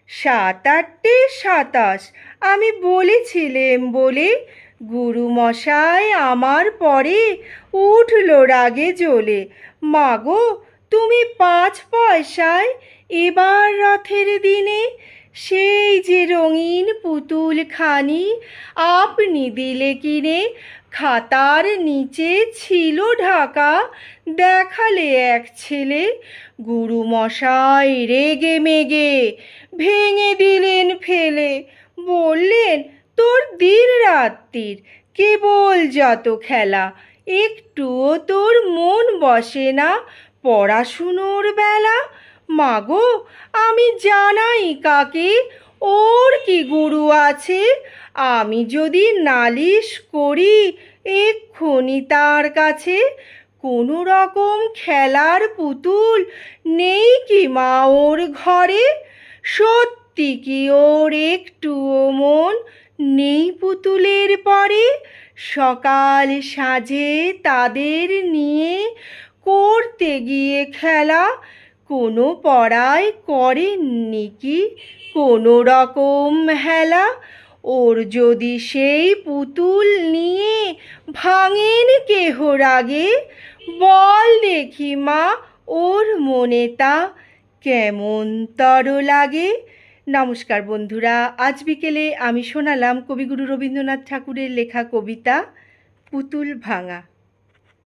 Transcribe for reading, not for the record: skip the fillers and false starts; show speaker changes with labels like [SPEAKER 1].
[SPEAKER 1] সাত আটটে 27 আমি বলেছিলেম বলে গুরুমশাই আমার পরে উঠল রাগে জ্বলে। মাগো, তুমি 5 পয়সায় এবার রথের দিনে সেই যে রঙিন পুতুলখানি আপনি দিলে কিনে। খাতার নিচে ছিল ঢাকা, দেখালে এক ছেলে। গুরুমশাই রেগে মেগে ভেঙে দিলেন ফেলে। বললেন, তোর দিন রাত্রির কেবল যত খেলা, একটুও তোর মন বসে না পড়াশুনোর বেলা। মাগো, আমি জানাই কাকে, ওর কি গুরু আছে? আমি যদি নালিশ করি এক্ষুনি তার কাছে। কোনো রকম খেলার পুতুল নেই কি মা ওর ঘরে? সত্যি কি ওর একটুও মন নেই পুতুলের পরে? সকাল সাজে তাদের নিয়ে করতে গিয়ে খেলা, কোনো পড়ায় করেননি কি কোনো রকম হেলা? ওর যদি সেই পুতুল নিয়ে ভাঙেন কেহ রাগে, বল দেখি মা ওর মনে তা কেমন তর লাগে। নমস্কার বন্ধুরা, আজ বিকেলে আমি শোনালাম কবিগুরু রবীন্দ্রনাথ ঠাকুরের লেখা কবিতা পুতুল ভাঙা।